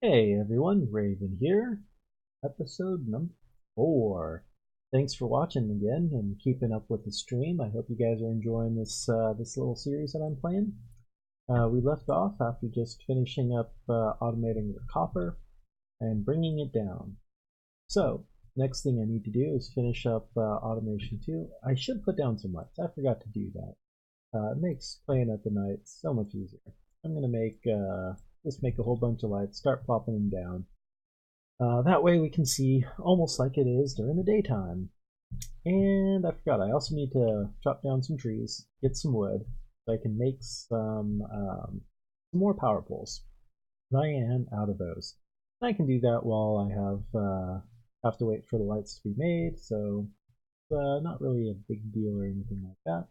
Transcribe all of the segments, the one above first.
Hey everyone, Raven here, episode number 4. Thanks for watching again and keeping up with the stream. I hope you guys are enjoying this little series that I'm playing. We left off after just finishing up automating the copper and bringing it down. So, next thing I need to do is finish up automation 2. I should put down some lights. I forgot to do that. It makes playing at the night so much easier. I'm going to just make a whole bunch of lights, start plopping them down. That way we can see almost like it is during the daytime. And I forgot, I also need to chop down some trees, get some wood, so I can make some more power poles. I am out of those. I can do that while I have to wait for the lights to be made, so it's not really a big deal or anything like that.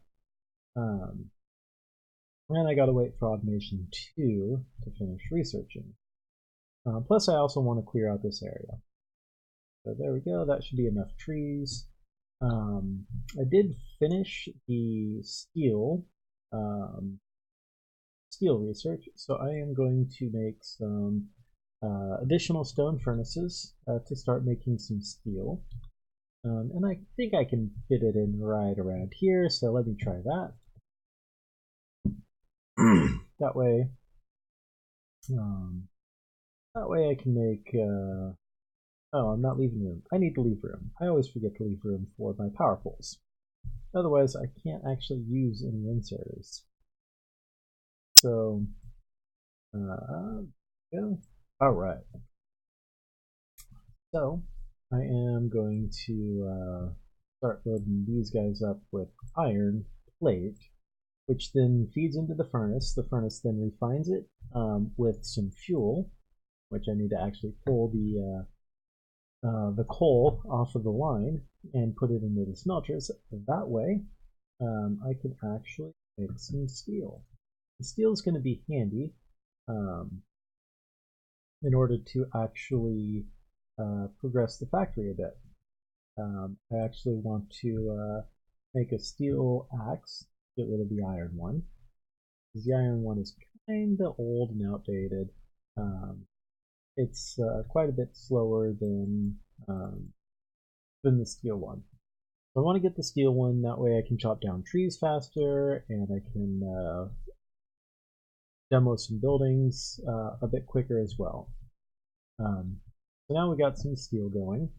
And I gotta wait for automation 2 to finish researching. Plus I also want to clear out this area. So there we go, that should be enough trees. I did finish the steel research, so I am going to make some additional stone furnaces to start making some steel. And I think I can fit it in right around here, so let me try that. That way, I can make. Oh, I'm not leaving room. I need to leave room. I always forget to leave room for my power poles. Otherwise, I can't actually use any inserters. So, yeah. All right. So, I am going to start loading these guys up with iron plate, which then feeds into the furnace. The furnace then refines it with some fuel, which I need to actually pull the coal off of the line and put it into the smelters. That way, I can actually make some steel. The steel is going to be handy in order to actually progress the factory a bit. I actually want to make a steel axe, get rid of the iron one, because the iron one is kind of old and outdated. It's quite a bit slower than the steel one. So I want to get the steel one, that way I can chop down trees faster and I can demo some buildings a bit quicker as well. So now we got some steel going.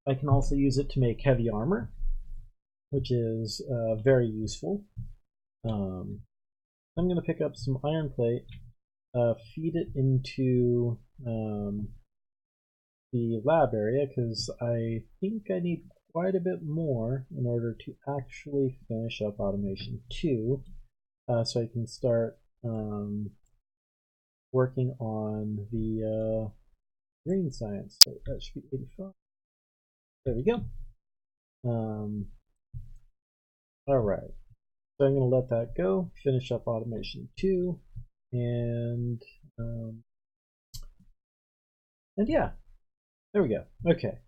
I can also use it to make heavy armor, which is very useful. I'm going to pick up some iron plate, feed it into the lab area because I think I need quite a bit more in order to actually finish up automation 2 so I can start working on the green science. So that should be 85. There we go. All right. So I'm going to let that go, finish up automation 2, and yeah, there we go. Okay.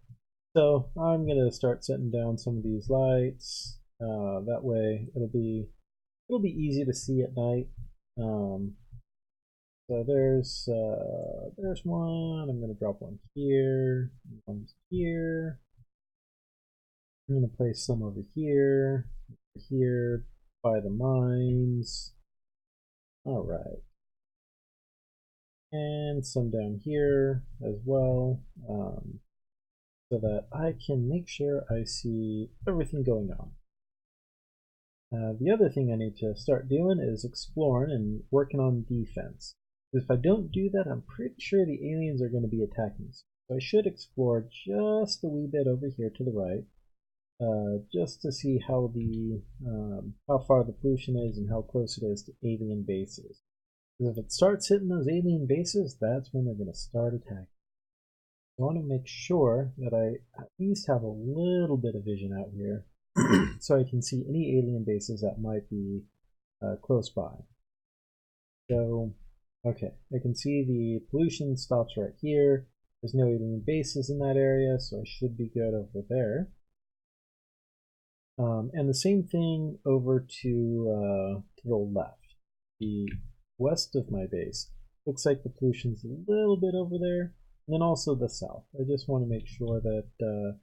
So I'm going to start setting down some of these lights. That way it'll be easy to see at night. So there's one. I'm going to drop one here, one here. I'm going to place some over here by the mines. All right. And some down here as well, so that I can make sure I see everything going on. The other thing I need to start doing is exploring and working on defense. If I don't do that, I'm pretty sure the aliens are going to be attacking us. So I should explore just a wee bit over here to the right, just to see how far the pollution is and how close it is to alien bases. Because if it starts hitting those alien bases, that's when they're going to start attacking. I want to make sure that I at least have a little bit of vision out here so I can see any alien bases that might be close by. So, okay, I can see the pollution stops right here. There's no alien bases in that area, so I should be good over there. And the same thing over to the left, the west of my base. Looks like the pollution's a little bit over there. And then also the south. I just want to make sure that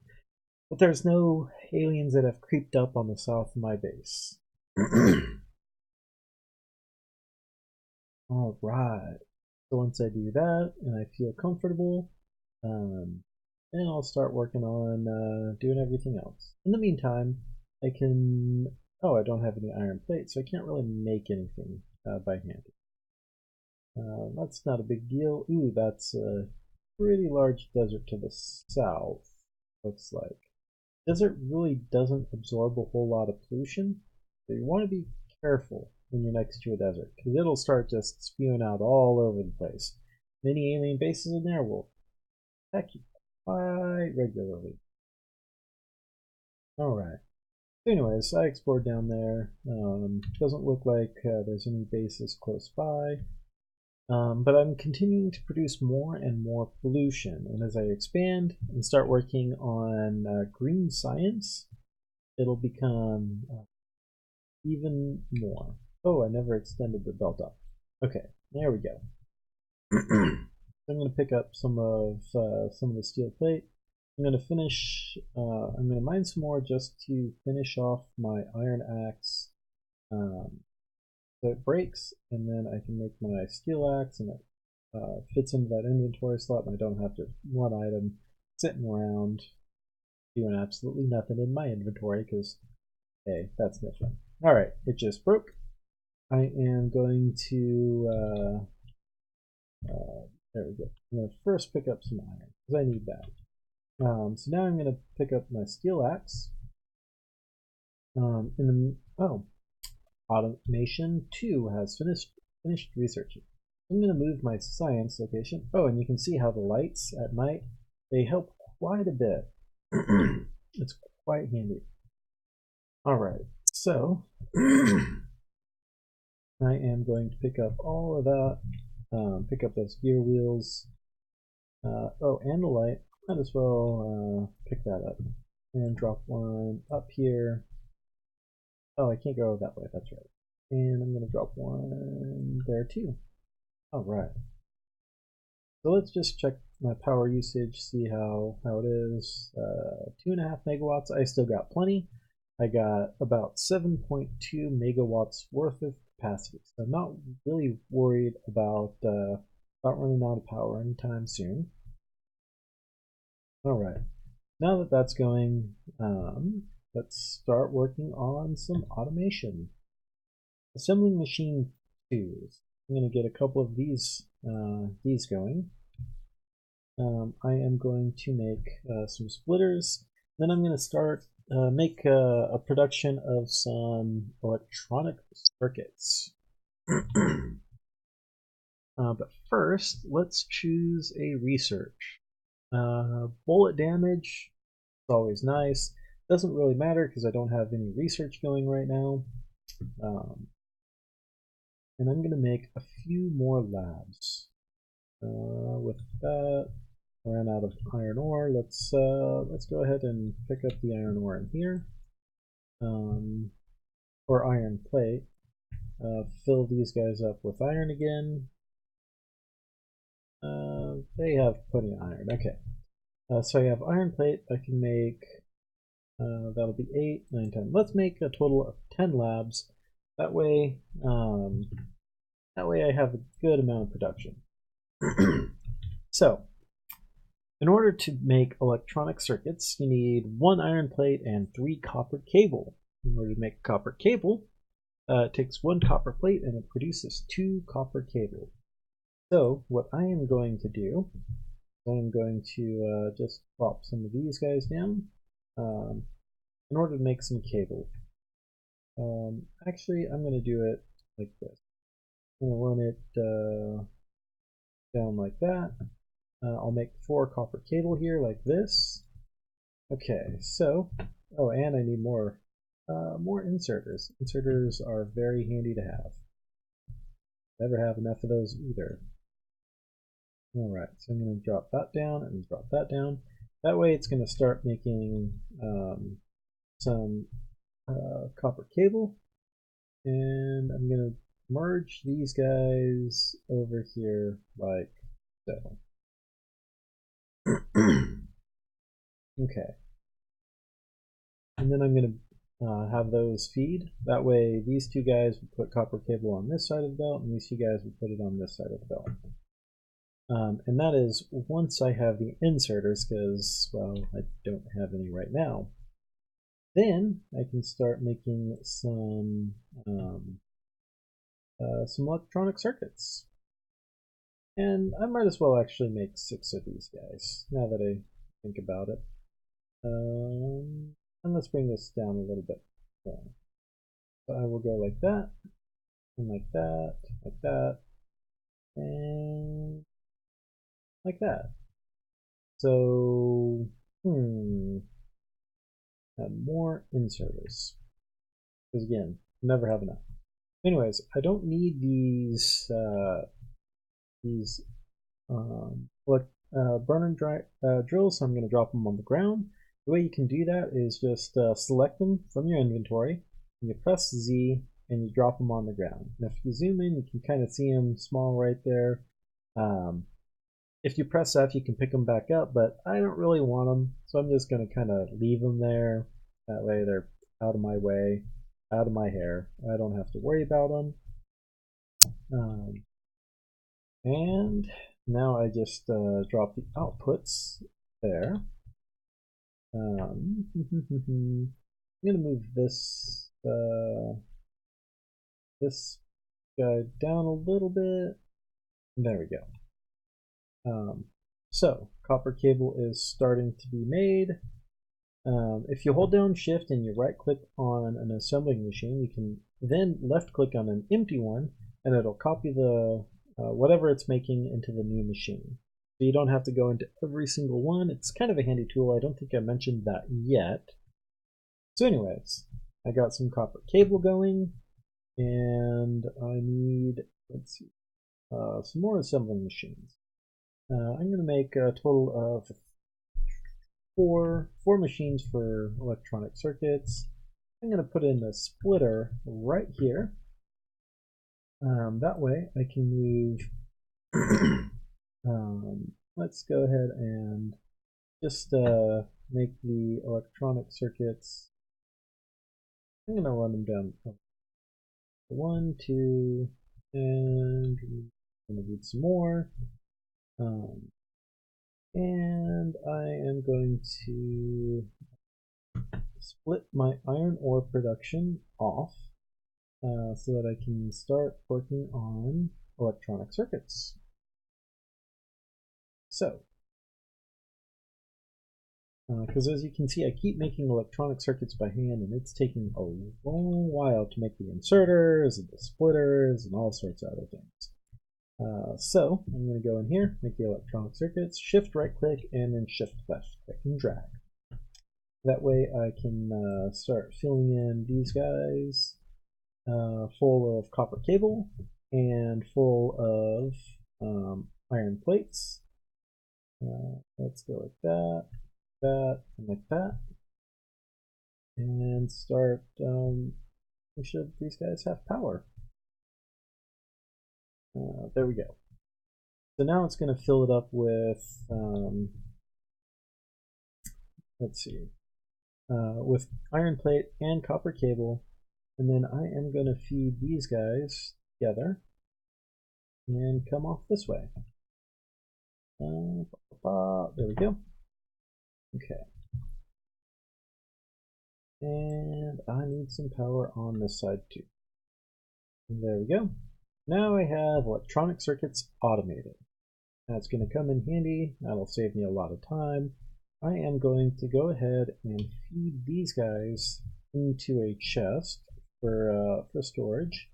but there's no aliens that have creeped up on the south of my base. All right. So once I do that and I feel comfortable, then I'll start working on doing everything else. In the meantime, I can. Oh, I don't have any iron plate, so I can't really make anything by hand. That's not a big deal. Ooh, that's a pretty large desert to the south, looks like. Desert really doesn't absorb a whole lot of pollution, so you want to be careful when you're next to a desert, because it'll start just spewing out all over the place. Many alien bases in there will attack you quite regularly. Alright. So anyways, I explored down there. Doesn't look like there's any bases close by. But I'm continuing to produce more and more pollution. And as I expand and start working on green science, it'll become even more. Oh, I never extended the belt up. Okay, there we go. I'm going to pick up some of the steel plate. I'm going to finish. I'm going to mine some more just to finish off my iron axe. So it breaks, and then I can make my steel axe, and it fits into that inventory slot, and I don't have to one item sitting around doing absolutely nothing in my inventory because, hey, that's no fun. All right, it just broke. I am going to there we go. I'm going to first pick up some iron because I need that. So now I'm going to pick up my steel axe. Automation 2 has finished researching. I'm going to move my science location. Oh, and you can see how the lights at night, they help quite a bit. It's quite handy. All right, so I am going to pick up all of that, pick up those gear wheels. Oh, and the light. Might as well pick that up and drop one up here. Oh, I can't go that way, that's right. And I'm going to drop one there too. All right. So let's just check my power usage, see how it is. 2.5 megawatts, I still got plenty. I got about 7.2 megawatts worth of capacity. So I'm not really worried about running out of power anytime soon. All right. Now that that's going, let's start working on some automation. Assembling machine 2. I'm going to get a couple of these going. I am going to make some splitters. Then I'm going to start make a production of some electronic circuits. But first, let's choose a research. Bullet damage is always nice. Doesn't really matter because I don't have any research going right now. And I'm going to make a few more labs. With that, I ran out of iron ore. Let's go ahead and pick up the iron ore in here, or iron plate. Fill these guys up with iron again. They have plenty of iron. Okay. So I have iron plate. I can make that'll be 8, 9, 10. Let's make a total of 10 labs. That way I have a good amount of production. So, in order to make electronic circuits, you need 1 iron plate and 3 copper cable. In order to make a copper cable, it takes 1 copper plate and it produces 2 copper cable. So, what I am going to do, I am going to just plop some of these guys down in order to make some cable. Actually, I'm going to do it like this. I'm going to run it down like that. I'll make 4 copper cable here like this. Okay, so, oh, and I need more inserters. Inserters are very handy to have. Never have enough of those either. Alright, so I'm going to drop that down and drop that down. That way it's going to start making some copper cable. And I'm going to merge these guys over here like so. Okay. And then I'm going to have those feed. That way these two guys would put copper cable on this side of the belt, and these two guys would put it on this side of the belt. And that is once I have the inserters, because, well, I don't have any right now. Then I can start making some electronic circuits. And I might as well actually make 6 of these guys, now that I think about it. And let's bring this down a little bit more. So I will go like that, and like that, and like that. So, add more inserters. Because again, never have enough. Anyways, I don't need these burn and dry drills, so I'm going to drop them on the ground. The way you can do that is just select them from your inventory, and you press Z, and you drop them on the ground. And if you zoom in, you can kind of see them small right there. If you press F, you can pick them back up, but I don't really want them, so I'm just going to kind of leave them there. That way they're out of my way, out of my hair. I don't have to worry about them. And now I just drop the outputs there. I'm going to move this this guy down a little bit. There we go. So copper cable is starting to be made. If you hold down Shift and you right click on an assembling machine, you can then left click on an empty one, and it'll copy the whatever it's making into the new machine. So you don't have to go into every single one. It's kind of a handy tool. I don't think I mentioned that yet. So anyways, I got some copper cable going, and I need, let's see, some more assembling machines. I'm going to make a total of four machines for electronic circuits. I'm going to put in a splitter right here. That way I can move let's go ahead and just make the electronic circuits. I'm going to run them down. 1, 2, and I'm going to need some more. And I am going to split my iron ore production off so that I can start working on electronic circuits. So, because as you can see, I keep making electronic circuits by hand, and it's taking a long while to make the inserters and the splitters and all sorts of other things. So I'm going to go in here, make the electronic circuits, shift right click, and then shift left click and drag. That way I can start filling in these guys full of copper cable and full of iron plates. Let's go like that, and like that. And start, these guys have power. There we go. So now it's going to fill it up with, let's see, with iron plate and copper cable. And then I am going to feed these guys together and come off this way. There we go. Okay. And I need some power on this side too. And there we go. Now I have electronic circuits automated. That's going to come in handy. That'll save me a lot of time. I am going to go ahead and feed these guys into a chest for storage.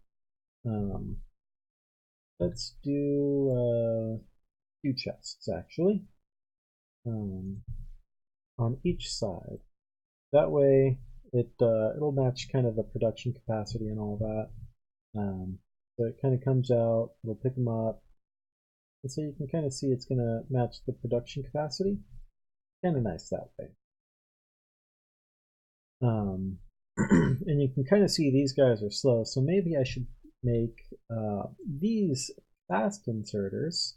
Let's do 2 chests actually on each side. That way it'll match kind of the production capacity and all that. So it kind of comes out, it'll pick them up. And so you can kind of see it's going to match the production capacity. Kind of nice that way. And you can kind of see these guys are slow, so maybe I should make these fast inserters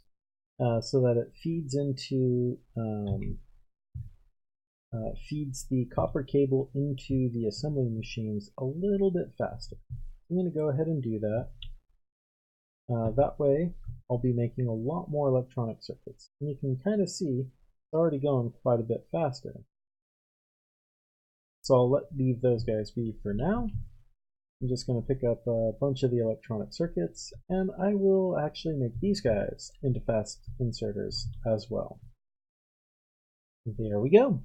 so that it feeds into feeds the copper cable into the assembly machines a little bit faster. I'm going to go ahead and do that. That way, I'll be making a lot more electronic circuits. And you can kind of see it's already going quite a bit faster. So I'll leave those guys be for now. I'm just going to pick up a bunch of the electronic circuits, and I will actually make these guys into fast inserters as well. There we go.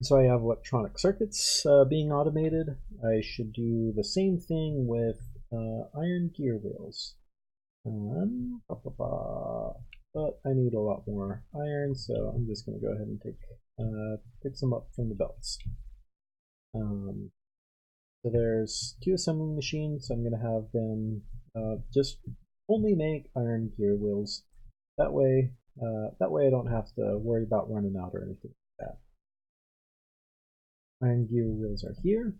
So I have electronic circuits being automated. I should do the same thing with iron gear wheels. But I need a lot more iron, so I'm just going to go ahead and pick some up from the belts. So there's 2 assembling machines. So I'm going to have them just only make iron gear wheels. That way I don't have to worry about running out or anything like that. Iron gear wheels are here,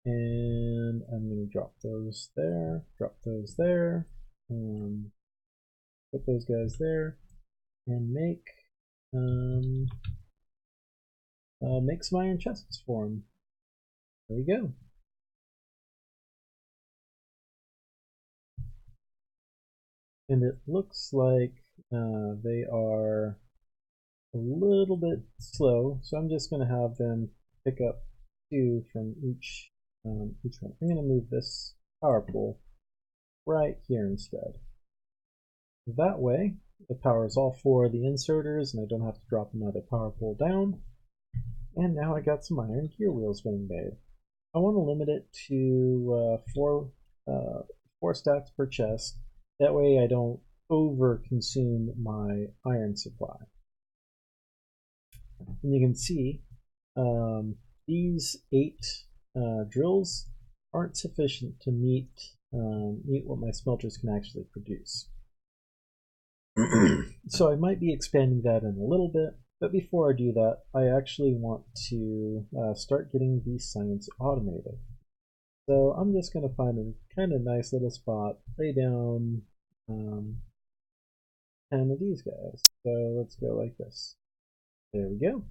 and I'm going to drop those there, put those guys there, and make some iron chests for them. There we go. And it looks like they are a little bit slow, so I'm just going to have them pick up 2 from each one. I'm going to move this power pole right here instead. That way, it powers all 4 of the inserters, and I don't have to drop another power pole down. And now I got some iron gear wheels being made. I want to limit it to 4 stacks per chest. That way I don't over consume my iron supply. And you can see these 8 drills aren't sufficient to meet what my smelters can actually produce. So I might be expanding that in a little bit, but before I do that, I actually want to start getting these science automated. So I'm just going to find a kind of nice little spot, lay down 10 of these guys. So let's go like this. There we go.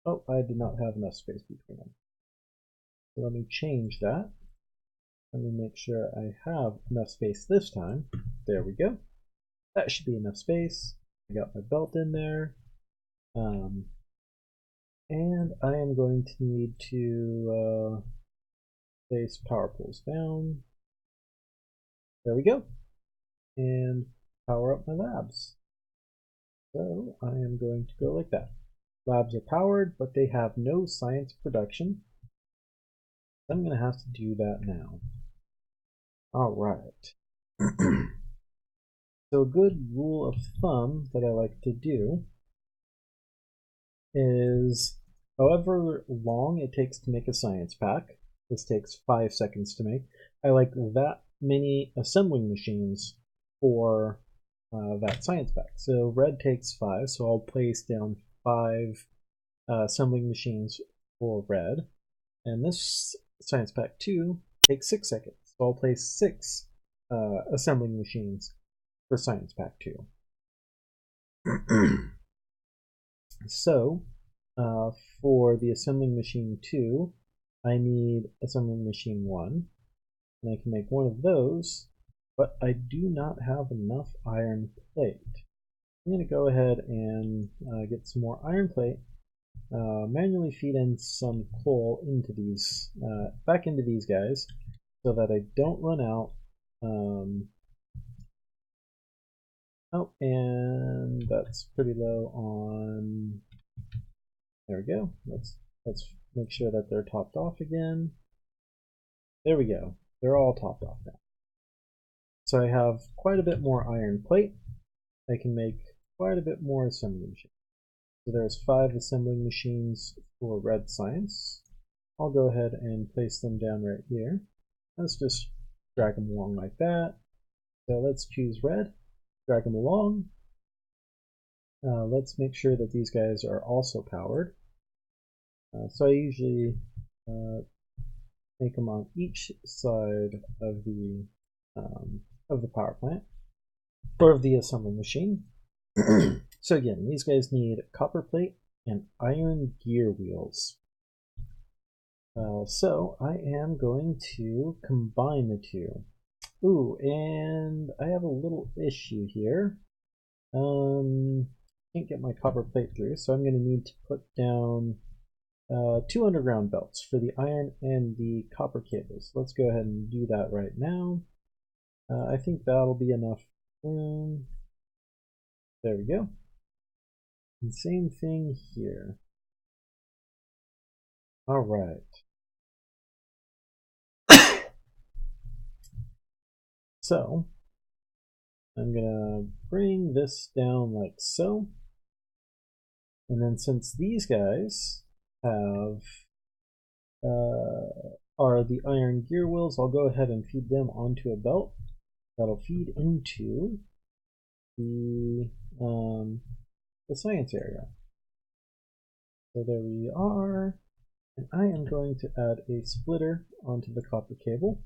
Oh, I did not have enough space between them. So let me change that. Let me make sure I have enough space this time. There we go. That should be enough space. I got my belt in there. And I am going to need to place power poles down. There we go. And power up my labs. So I am going to go like that. Labs are powered, but they have no science production. I'm going to have to do that now. All right. So a good rule of thumb that I like to do is however long it takes to make a science pack. This takes 5 seconds to make. I like that many assembling machines for that science pack. So red takes 5, so I'll place down 5 assembling machines for red. And this science pack 2 takes 6 seconds, so I'll place 6 assembling machines for science pack 2. So for the assembling machine 2, I need assembling machine 1, and I can make one of those, but I do not have enough iron plate. I'm going to go ahead and get some more iron plate, manually feed in some coal into these, back into these guys, so that I don't run out. Oh, and that's pretty low on. There we go. Let's make sure that they're topped off again. There we go. They're all topped off now. So I have quite a bit more iron plate. I can make quite a bit more assembly machines. So there's 5 assembling machines for red science. I'll go ahead and place them down right here. Let's just drag them along like that. So let's choose red, drag them along. Let's make sure that these guys are also powered. So I usually make them on each side of the power plant or of the assembly machine. So again, these guys need copper plate and iron gear wheels. So I am going to combine the two. Ooh, and I have a little issue here. Can't get my copper plate through, so I'm going to need to put down 2 underground belts for the iron and the copper cables. Let's go ahead and do that right now. I think that'll be enough room. There we go. And same thing here. All right. So I'm gonna bring this down like so. And then since these guys have are the iron gear wheels, I'll go ahead and feed them onto a belt that'll feed into the science area. So there we are. And I am going to add a splitter onto the copper cable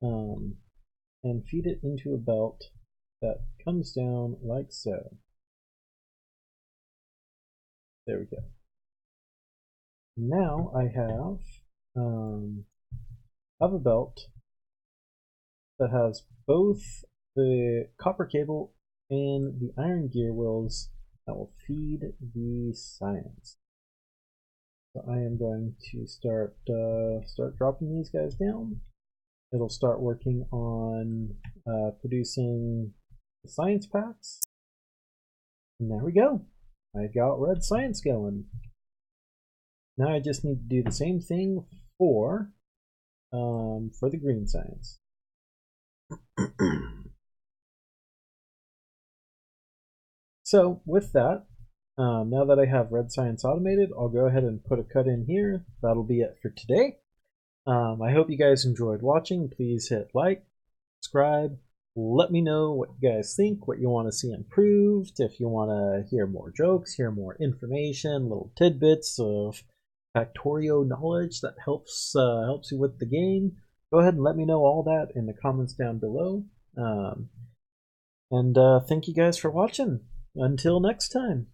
and feed it into a belt that comes down like so. There we go. Now I have a belt that has both the copper cable and the iron gear wheels that will feed the science. So I am going to start dropping these guys down. It'll start working on producing the science packs. And there we go. I got red science going. Now I just need to do the same thing for the green science. So with that, now that I have red science automated, I'll go ahead and put a cut in here. That'll be it for today. I hope you guys enjoyed watching. Please hit like, subscribe. Let me know what you guys think, what you want to see improved. If you want to hear more jokes, hear more information, little tidbits of Factorio knowledge that helps you with the game, go ahead and let me know all that in the comments down below. And thank you guys for watching. Until next time.